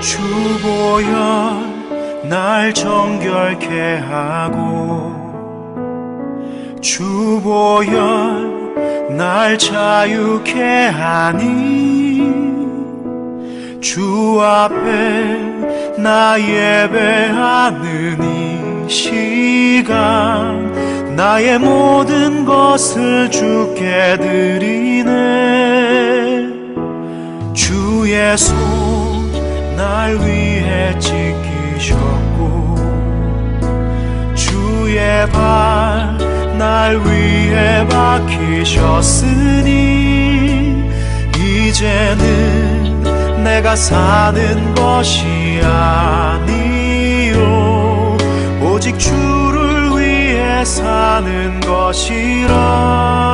주보혈 날 정결케 하고 주보혈 날 자유케 하니 주 앞에 나 예배하는 이 시간 나의 모든 것을 주께 드리네. 주의 손 날 위해 지키셨고 주의 발 날 위해 박히셨으니 이제는 내가 사는 것이 아니요 오직 주를 위해 사는 것이라.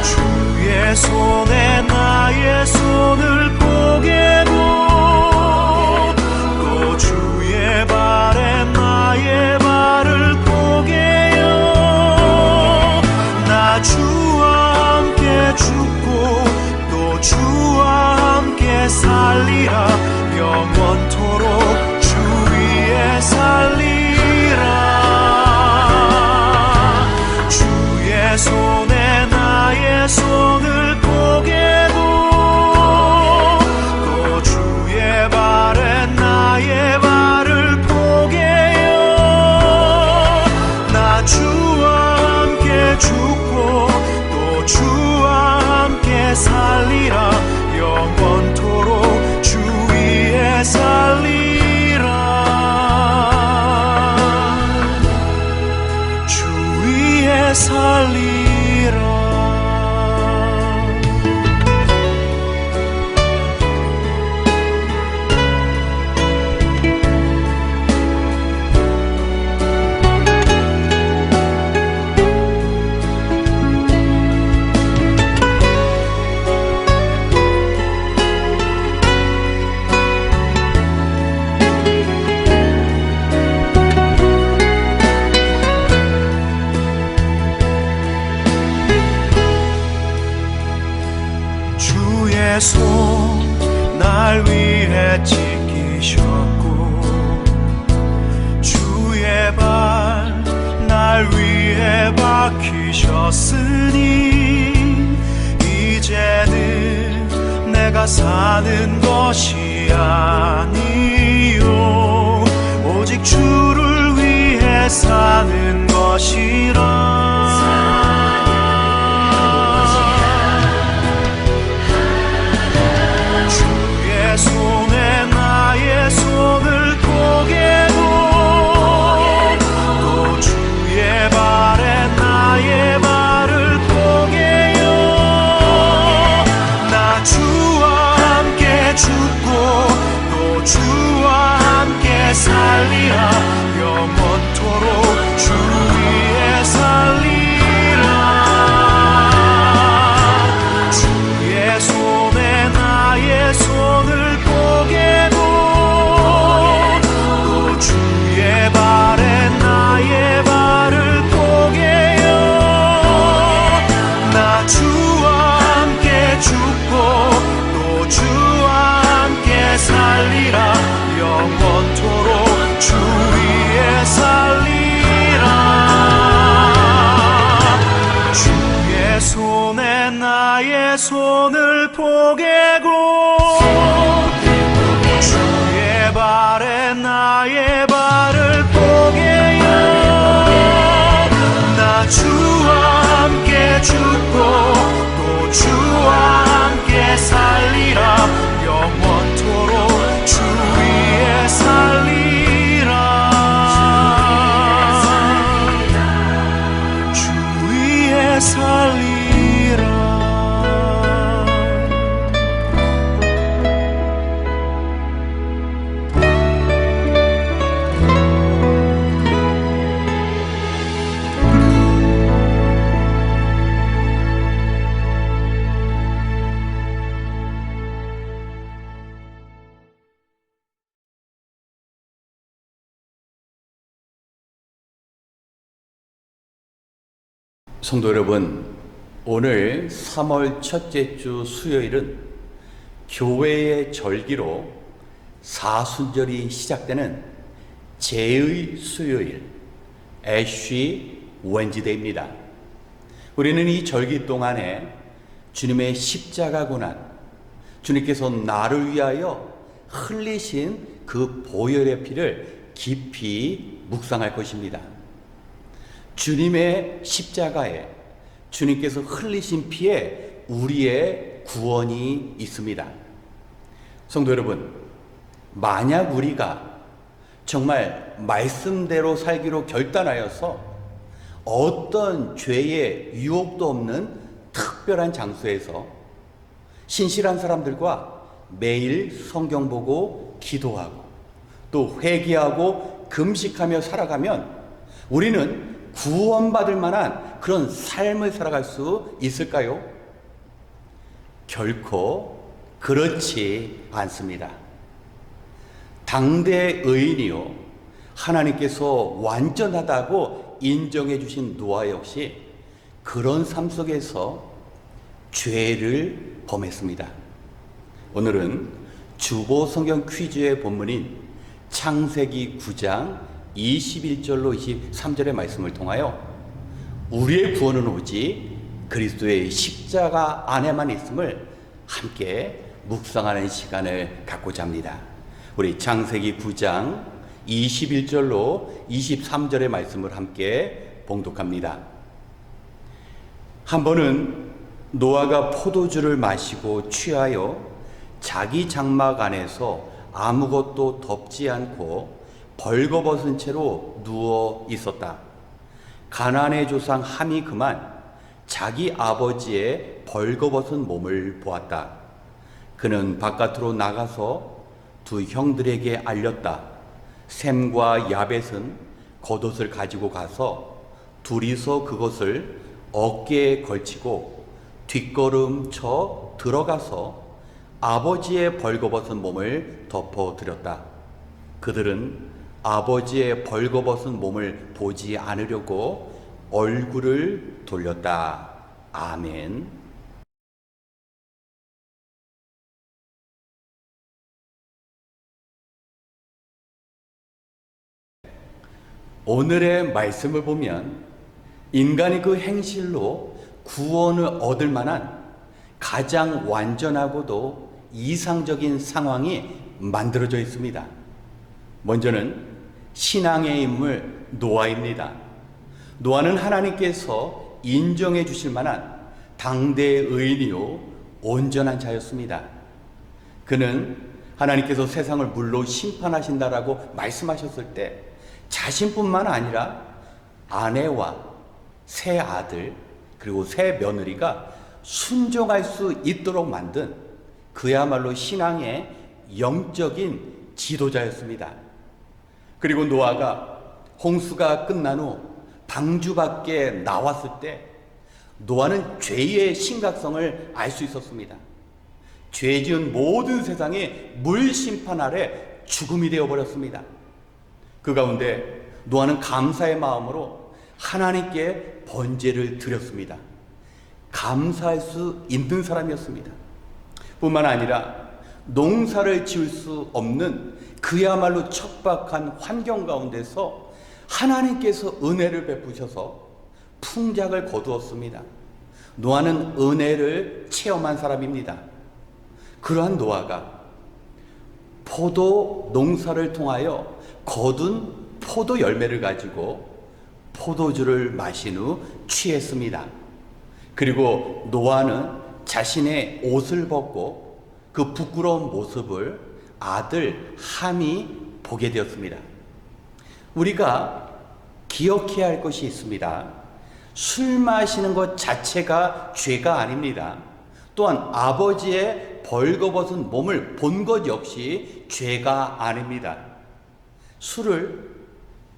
주의 손에 나의 손을 포개고 또 주의 발에 나의 발을 포개요. 나 주와 함께 죽고 또 주와 함께 살리라. 영원토록 주 위에 살리라. 주의 손에 나의 손을 포개고 또 주의 발에 나의 발을 포개요. 나 주와 함께 죽고 또 주와 함께 살리라. 영원토록 주 위에 살리라. 주 위에 살리라. 주의 손 날 위해 지키셨고 주의 발 날 위해 박히셨으니 이제는 내가 사는 것이 아니요 오직 주를 위해 사는 것이라. 손에 나의 손을 포개고 또 주의 발에 나의 발을 포개요. 나 주와 함께 죽고 또 주와 함께 살리라. 영원토록 주 위에 살리라. 주의 손에 나의 손을 포개고 또 주의 발에 나의 발을 포개요. 나 주와 함께 죽고 또 주와 함께 살리라. 영원토록 주 위에 살리라. 주의 손에 나의 손을 포개고 주의 발에 나의 발을 포개요. 나 주와 함께 죽고 또 주와 함께 살리라. 영원토록 주 위에 살리라. 주 위에 살리라. 성도 여러분, 오늘 3월 첫째 주 수요일은 교회의 절기로 사순절이 시작되는 제의 수요일, 애쉬 웬즈데이입니다. 우리는 이 절기 동안에 주님의 십자가 고난, 주님께서 나를 위하여 흘리신 그 보혈의 피를 깊이 묵상할 것입니다. 주님의 십자가에 주님께서 흘리신 피에 우리의 구원이 있습니다. 성도 여러분, 만약 우리가 정말 말씀대로 살기로 결단하여서 어떤 죄의 유혹도 없는 특별한 장소에서 신실한 사람들과 매일 성경 보고 기도하고 또 회개하고 금식하며 살아가면 우리는 구원받을 만한 그런 삶을 살아갈 수 있을까요? 결코 그렇지 않습니다. 당대 의인이요, 하나님께서 완전하다고 인정해 주신 노아 역시 그런 삶 속에서 죄를 범했습니다. 오늘은 주보 성경 퀴즈의 본문인 창세기 9장 21절로 23절의 말씀을 통하여 우리의 구원은 오직 그리스도의 십자가 안에만 있음을 함께 묵상하는 시간을 갖고자 합니다. 우리 창세기 9장 21절로 23절의 말씀을 함께 봉독합니다. 한 번은 노아가 포도주를 마시고 취하여 자기 장막 안에서 아무것도 덮지 않고 벌거벗은 채로 누워 있었다. 가나안의 조상 함이 그만 자기 아버지의 벌거벗은 몸을 보았다. 그는 바깥으로 나가서 두 형들에게 알렸다. 셈과 야벳은 겉옷을 가지고 가서 둘이서 그것을 어깨에 걸치고 뒷걸음 쳐 들어가서 아버지의 벌거벗은 몸을 덮어드렸다. 그들은 아버지의 벌거벗은 몸을 보지 않으려고 얼굴을 돌렸다. 아멘. 오늘의 말씀을 보면 인간이 그 행실로 구원을 얻을 만한 가장 완전하고도 이상적인 상황이 만들어져 있습니다. 먼저는 신앙의 인물 노아입니다. 노아는 하나님께서 인정해 주실 만한 당대의 의인이요 온전한 자였습니다. 그는 하나님께서 세상을 물로 심판하신다라고 말씀하셨을 때 자신뿐만 아니라 아내와 세 아들 그리고 세 며느리가 순종할 수 있도록 만든 그야말로 신앙의 영적인 지도자였습니다. 그리고 노아가 홍수가 끝난 후 방주 밖에 나왔을 때 노아는 죄의 심각성을 알 수 있었습니다. 죄 지은 모든 세상이 물 심판 아래 죽음이 되어버렸습니다. 그 가운데 노아는 감사의 마음으로 하나님께 번제를 드렸습니다. 감사할 수 있는 사람이었습니다. 뿐만 아니라 농사를 지을 수 없는 그야말로 척박한 환경 가운데서 하나님께서 은혜를 베푸셔서 풍작을 거두었습니다. 노아는 은혜를 체험한 사람입니다. 그러한 노아가 포도 농사를 통하여 거둔 포도 열매를 가지고 포도주를 마신 후 취했습니다. 그리고 노아는 자신의 옷을 벗고 그 부끄러운 모습을 아들 함이 보게 되었습니다. 우리가 기억해야 할 것이 있습니다. 술 마시는 것 자체가 죄가 아닙니다. 또한 아버지의 벌거벗은 몸을 본 것 역시 죄가 아닙니다. 술을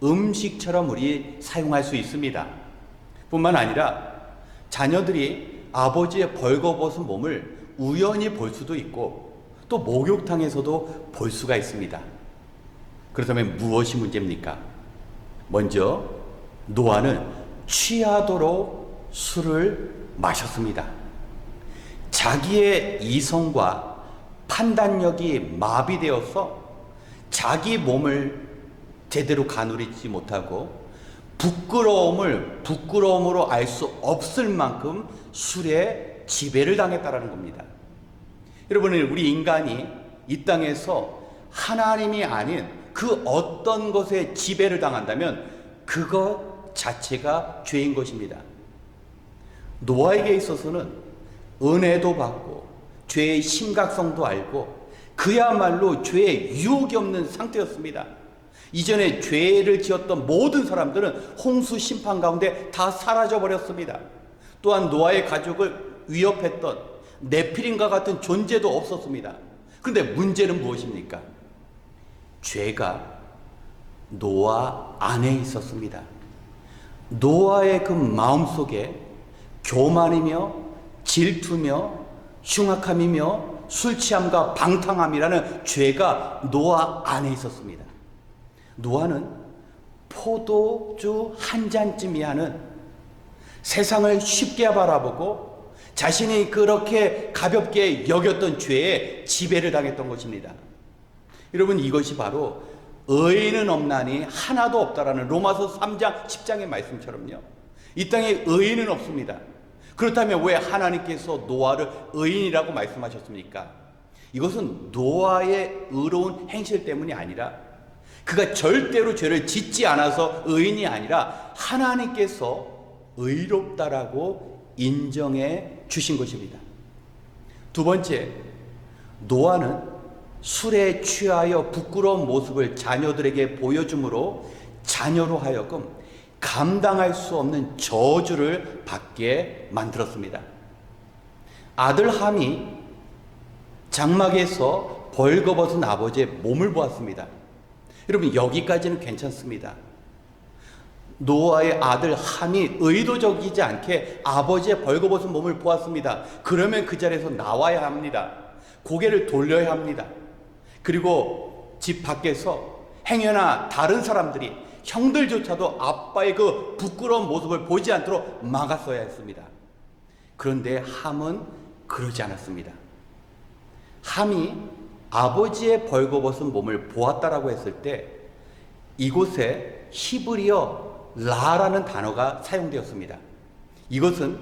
음식처럼 우리 사용할 수 있습니다. 뿐만 아니라 자녀들이 아버지의 벌거벗은 몸을 우연히 볼 수도 있고 또 목욕탕에서도 볼 수가 있습니다. 그렇다면 무엇이 문제입니까? 먼저 노아는 취하도록 술을 마셨습니다. 자기의 이성과 판단력이 마비되어서 자기 몸을 제대로 가누리지 못하고 부끄러움으로 알 수 없을 만큼 술에 지배를 당했다라는 겁니다. 여러분, 우리 인간이 이 땅에서 하나님이 아닌 그 어떤 것에 지배를 당한다면 그것 자체가 죄인 것입니다. 노아에게 있어서는 은혜도 받고 죄의 심각성도 알고 그야말로 죄에 유혹이 없는 상태였습니다. 이전에 죄를 지었던 모든 사람들은 홍수 심판 가운데 다 사라져 버렸습니다. 또한 노아의 가족을 위협했던 네피림과 같은 존재도 없었습니다. 그런데 문제는 무엇입니까? 죄가 노아 안에 있었습니다. 노아의 그 마음속에 교만이며 질투며 흉악함이며 술취함과 방탕함이라는 죄가 노아 안에 있었습니다. 노아는 포도주 한 잔쯤이 하는 세상을 쉽게 바라보고 자신이 그렇게 가볍게 여겼던 죄에 지배를 당했던 것입니다. 여러분, 이것이 바로 의인은 없나니 하나도 없다라는 로마서 3장 10장의 말씀처럼요, 이 땅에 의인은 없습니다. 그렇다면 왜 하나님께서 노아를 의인이라고 말씀하셨습니까? 이것은 노아의 의로운 행실 때문이 아니라 그가 절대로 죄를 짓지 않아서 의인이 아니라 하나님께서 의롭다라고 인정해 주신 것입니다. 두 번째, 노아는 술에 취하여 부끄러운 모습을 자녀들에게 보여줌으로 자녀로 하여금 감당할 수 없는 저주를 받게 만들었습니다. 아들 함이 장막에서 벌거벗은 아버지의 몸을 보았습니다. 여러분, 여기까지는 괜찮습니다. 노아의 아들 함이 의도적이지 않게 아버지의 벌거벗은 몸을 보았습니다. 그러면 그 자리에서 나와야 합니다. 고개를 돌려야 합니다. 그리고 집 밖에서 행여나 다른 사람들이, 형들조차도 아빠의 그 부끄러운 모습을 보지 않도록 막았어야 했습니다. 그런데 함은 그러지 않았습니다. 함이 아버지의 벌거벗은 몸을 보았다라고 했을 때 이곳에 히브리어 라라는 단어가 사용되었습니다. 이것은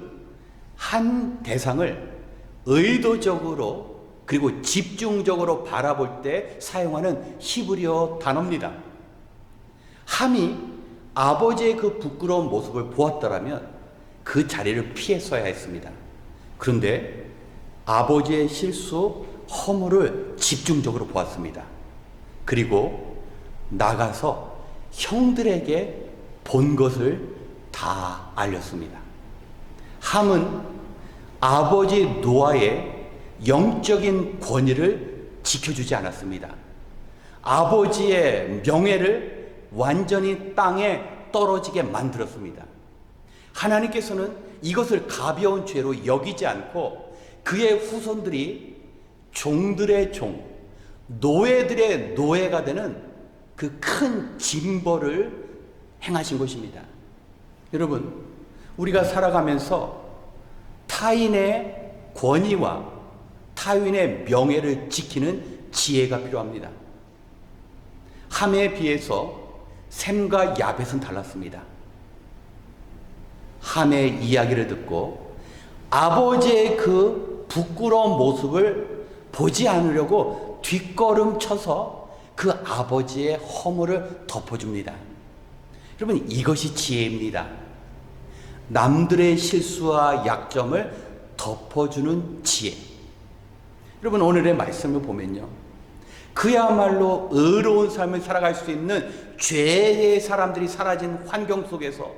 한 대상을 의도적으로 그리고 집중적으로 바라볼 때 사용하는 히브리어 단어입니다. 함이 아버지의 그 부끄러운 모습을 보았더라면 그 자리를 피했어야 했습니다. 그런데 아버지의 실수, 허물을 집중적으로 보았습니다. 그리고 나가서 형들에게 본 것을 다 알렸습니다. 함은 아버지 노아의 영적인 권위를 지켜주지 않았습니다. 아버지의 명예를 완전히 땅에 떨어지게 만들었습니다. 하나님께서는 이것을 가벼운 죄로 여기지 않고 그의 후손들이 종들의 종, 노예들의 노예가 되는 그 큰 징벌을 행하신 것입니다. 여러분, 우리가 살아가면서 타인의 권위와 타인의 명예를 지키는 지혜가 필요합니다. 함에 비해서 셈과 야벳은 달랐습니다. 함의 이야기를 듣고 아버지의 그 부끄러운 모습을 보지 않으려고 뒷걸음 쳐서 그 아버지의 허물을 덮어줍니다. 여러분, 이것이 지혜입니다. 남들의 실수와 약점을 덮어주는 지혜. 여러분, 오늘의 말씀을 보면요, 그야말로 의로운 삶을 살아갈 수 있는 죄의 사람들이 사라진 환경 속에서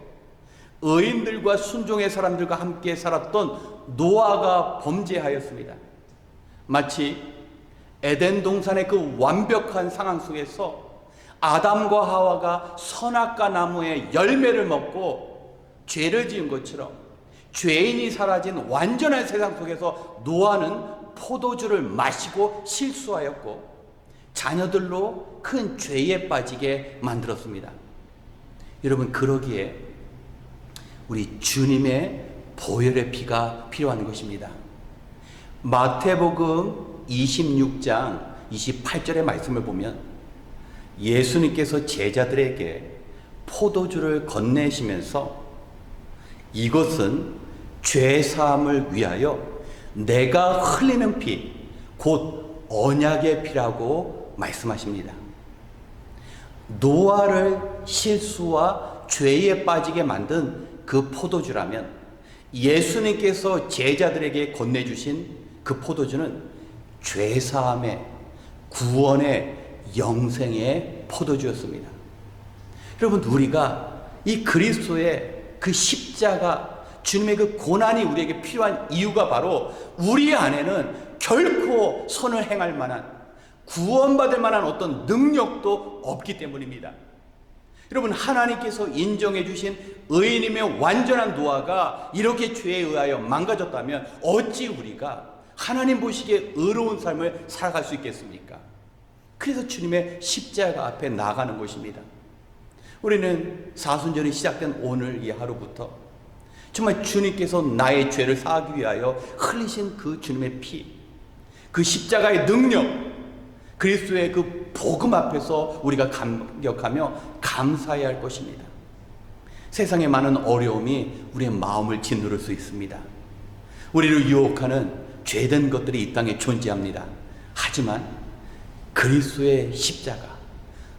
의인들과 순종의 사람들과 함께 살았던 노아가 범죄하였습니다. 마치 에덴 동산의 그 완벽한 상황 속에서 아담과 하와가 선악과 나무의 열매를 먹고 죄를 지은 것처럼 죄인이 사라진 완전한 세상 속에서 노아는 포도주를 마시고 실수하였고 자녀들로 큰 죄에 빠지게 만들었습니다. 여러분, 그러기에 우리 주님의 보혈의 피가 필요한 것입니다. 마태복음 26장 28절의 말씀을 보면 예수님께서 제자들에게 포도주를 건네시면서 이것은 죄 사함을 위하여 내가 흘리는 피, 곧 언약의 피라고 말씀하십니다. 노아를 실수와 죄에 빠지게 만든 그 포도주라면 예수님께서 제자들에게 건네주신 그 포도주는 죄사함의, 구원의, 영생의 포도주였습니다. 여러분, 우리가 이 그리스도의 그 십자가, 주님의 그 고난이 우리에게 필요한 이유가 바로 우리 안에는 결코 선을 행할 만한, 구원받을 만한 어떤 능력도 없기 때문입니다. 여러분, 하나님께서 인정해 주신 의인이며 완전한 노아가 이렇게 죄에 의하여 망가졌다면 어찌 우리가 하나님 보시기에 의로운 삶을 살아갈 수 있겠습니까? 그래서 주님의 십자가 앞에 나가는 것입니다. 우리는 사순절이 시작된 오늘 이 하루부터 정말 주님께서 나의 죄를 사하기 위하여 흘리신 그 주님의 피, 그 십자가의 능력, 그리스도의 그 복음 앞에서 우리가 감격하며 감사해야 할 것입니다. 세상의 많은 어려움이 우리의 마음을 짓누를 수 있습니다. 우리를 유혹하는 죄된 것들이 이 땅에 존재합니다. 하지만 그리스도의 십자가,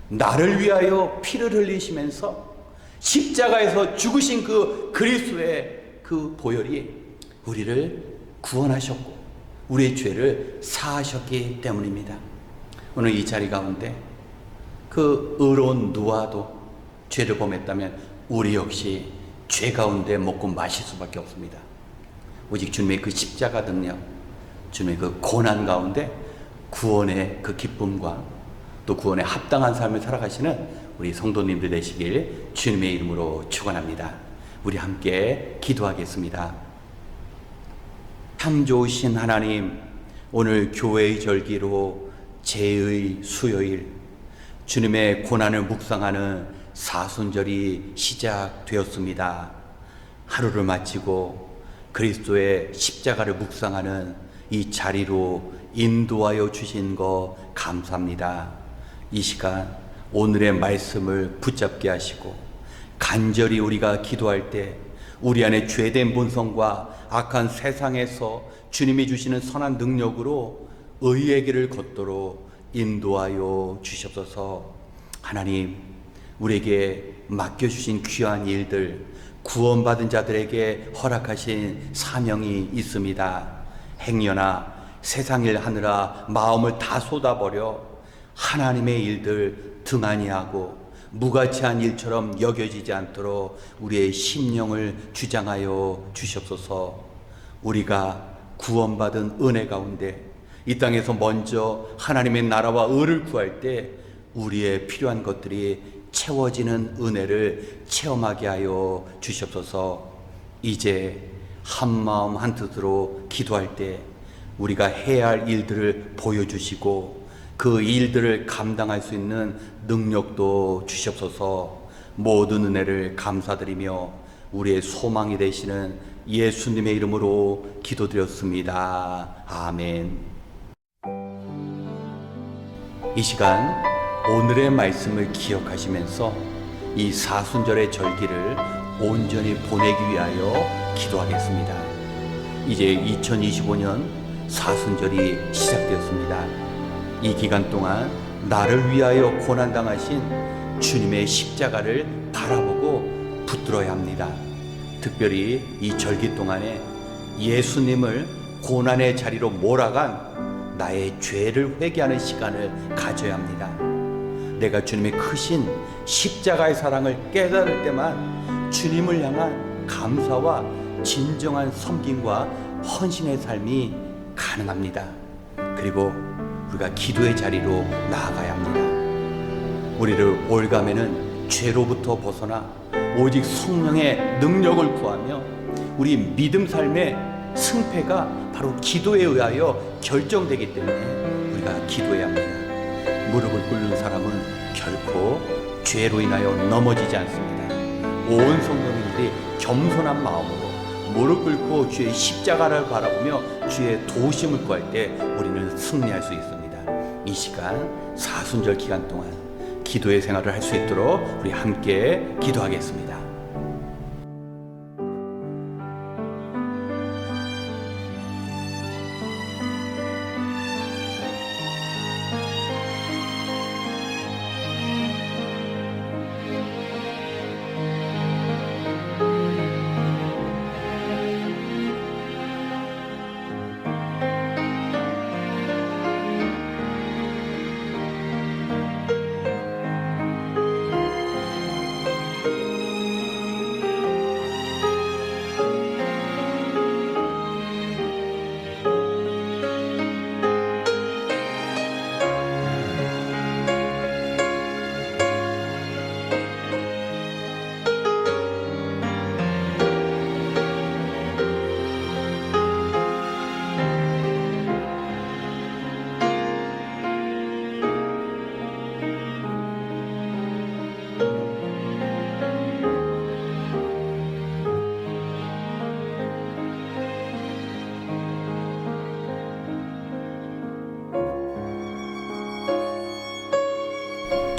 나를 위하여 피를 흘리시면서 십자가에서 죽으신 그 그리스도의 그 보혈이 우리를 구원하셨고 우리의 죄를 사하셨기 때문입니다. 오늘 이 자리 가운데 그 의로운 노아도 죄를 범했다면 우리 역시 죄 가운데 먹고 마실 수밖에 없습니다. 오직 주님의 그 십자가 능력, 주님의 그 고난 가운데 구원의 그 기쁨과 또 구원에 합당한 삶을 살아가시는 우리 성도님들 되시길 주님의 이름으로 축원합니다. 우리 함께 기도하겠습니다. 참 좋으신 하나님, 오늘 교회의 절기로 제의 수요일, 주님의 고난을 묵상하는 사순절이 시작되었습니다. 하루를 마치고 그리스도의 십자가를 묵상하는 이 자리로 인도하여 주신 거 감사합니다. 이 시간 오늘의 말씀을 붙잡게 하시고 간절히 우리가 기도할 때 우리 안에 죄된 본성과 악한 세상에서 주님이 주시는 선한 능력으로 의의 길을 걷도록 인도하여 주시옵소서. 하나님, 우리에게 맡겨주신 귀한 일들, 구원받은 자들에게 허락하신 사명이 있습니다. 행여나 세상 일 하느라 마음을 다 쏟아버려 하나님의 일들 등한히 하고 무가치한 일처럼 여겨지지 않도록 우리의 심령을 주장하여 주시옵소서. 우리가 구원받은 은혜 가운데 이 땅에서 먼저 하나님의 나라와 의를 구할 때 우리의 필요한 것들이 채워지는 은혜를 체험하게 하여 주시옵소서. 이제 한마음 한뜻으로 기도할 때 우리가 해야 할 일들을 보여주시고 그 일들을 감당할 수 있는 능력도 주시옵소서. 모든 은혜를 감사드리며 우리의 소망이 되시는 예수님의 이름으로 기도드렸습니다. 아멘. 이 시간 오늘의 말씀을 기억하시면서 이 사순절의 절기를 온전히 보내기 위하여 기도하겠습니다. 이제 2025년 사순절이 시작되었습니다. 이 기간 동안 나를 위하여 고난당하신 주님의 십자가를 바라보고 붙들어야 합니다. 특별히 이 절기 동안에 예수님을 고난의 자리로 몰아간 나의 죄를 회개하는 시간을 가져야 합니다. 내가 주님의 크신 십자가의 사랑을 깨달을 때만 주님을 향한 감사와 진정한 섬김과 헌신의 삶이 가능합니다. 그리고 우리가 기도의 자리로 나아가야 합니다. 우리를 올가매는 죄로부터 벗어나 오직 성령의 능력을 구하며 우리 믿음 삶의 승패가 바로 기도에 의하여 결정되기 때문에 우리가 기도해야 합니다. 무릎을 꿇는 사람은 결코 죄로 인하여 넘어지지 않습니다. 온 성도님들이 겸손한 마음으로 무릎 꿇고 주의 십자가를 바라보며 주의 도우심을 구할 때 우리는 승리할 수 있습니다. 이 시간 사순절 기간 동안 기도의 생활을 할 수 있도록 우리 함께 기도하겠습니다.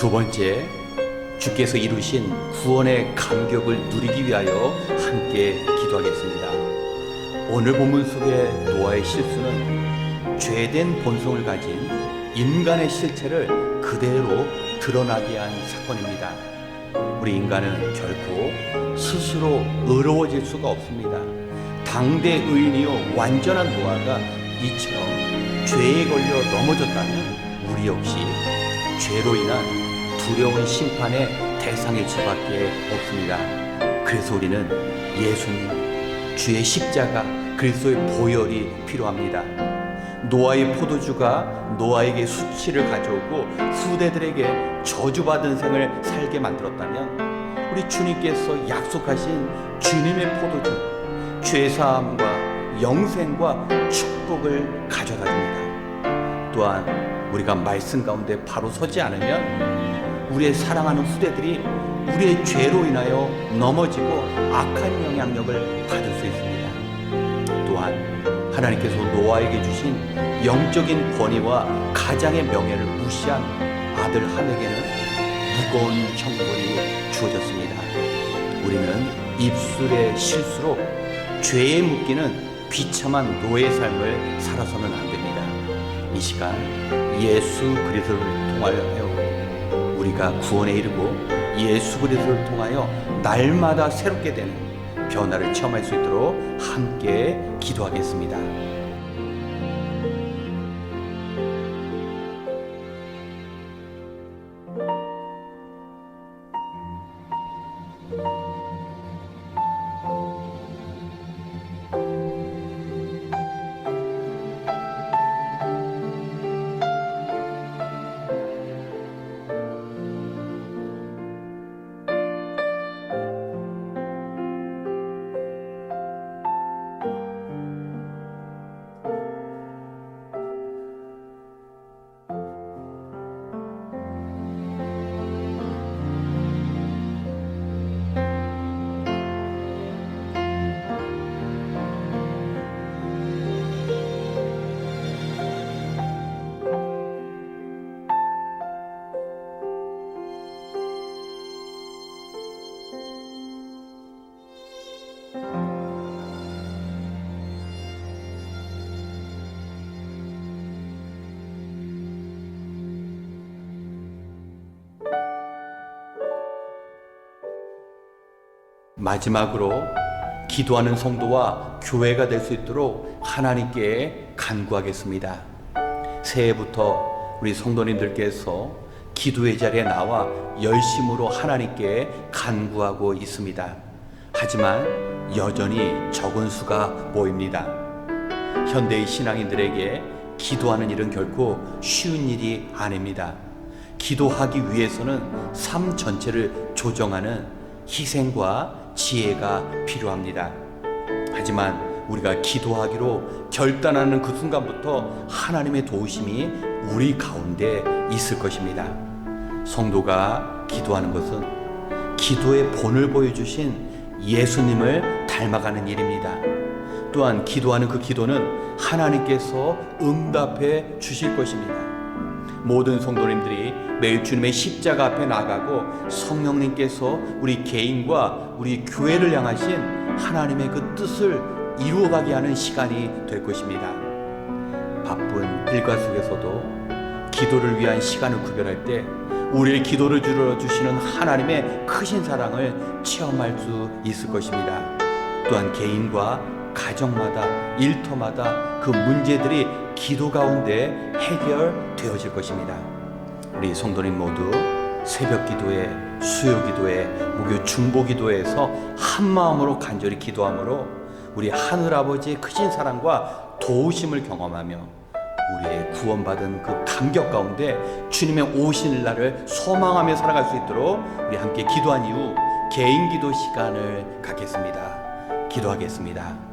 두 번째, 주께서 이루신 구원의 감격을 누리기 위하여 함께 기도하겠습니다. 오늘 본문 속의 노아의 실수는 죄된 본성을 가진 인간의 실체를 그대로 드러나게 한 사건입니다. 우리 인간은 결코 스스로 의로워질 수가 없습니다. 당대 의인이요 완전한 노아가 이처럼 죄에 걸려 넘어졌다면 우리 역시 죄로 인한 두려운 심판의 대상일 수밖에 없습니다. 그래서 우리는 예수님, 주의 십자가, 그리스도의 보혈이 필요합니다. 노아의 포도주가 노아에게 수치를 가져오고 후대들에게 저주받은 생을 살게 만들었다면 우리 주님께서 약속하신 주님의 포도주, 죄사함과 영생과 축복을 가져다 줍니다. 또한 우리가 말씀 가운데 바로 서지 않으면 우리의 사랑하는 후대들이 우리의 죄로 인하여 넘어지고 악한 영향력을 받을 수 있습니다. 또한 하나님께서 노아에게 주신 영적인 권위와 가장의 명예를 무시한 아들 함에게는 무거운 형벌이 주어졌습니다. 우리는 입술의 실수로 죄에 묶이는 비참한 노예 삶을 살아서는 안 됩니다. 이 시간 예수 그리스도를 통하여 우리가 구원에 이르고 예수 그리스도를 통하여 날마다 새롭게 되는 변화를 체험할 수 있도록 함께 기도하겠습니다. 마지막으로 기도하는 성도와 교회가 될 수 있도록 하나님께 간구하겠습니다. 새해부터 우리 성도님들께서 기도의 자리에 나와 열심으로 하나님께 간구하고 있습니다. 하지만 여전히 적은 수가 보입니다. 현대의 신앙인들에게 기도하는 일은 결코 쉬운 일이 아닙니다. 기도하기 위해서는 삶 전체를 조정하는 희생과 지혜가 필요합니다. 하지만 우리가 기도하기로 결단하는 그 순간부터 하나님의 도우심이 우리 가운데 있을 것입니다. 성도가 기도하는 것은 기도의 본을 보여주신 예수님을 닮아가는 일입니다. 또한 기도하는 그 기도는 하나님께서 응답해 주실 것입니다. 모든 성도님들이 매일 주님의 십자가 앞에 나가고 성령님께서 우리 개인과 우리 교회를 향하신 하나님의 그 뜻을 이루어가게 하는 시간이 될 것입니다. 바쁜 일과 속에서도 기도를 위한 시간을 구별할 때 우리의 기도를 들어주시는 하나님의 크신 사랑을 체험할 수 있을 것입니다. 또한 개인과 가정마다 일터마다 그 문제들이 기도 가운데 해결되어질 것입니다. 우리 성도님 모두 새벽 기도에, 수요 기도에, 목요 중보 기도에서 한 마음으로 간절히 기도함으로 우리 하늘 아버지의 크신 사랑과 도우심을 경험하며 우리의 구원받은 그 감격 가운데 주님의 오실 날을 소망하며 살아갈 수 있도록 우리 함께 기도한 이후 개인 기도 시간을 갖겠습니다. 기도하겠습니다.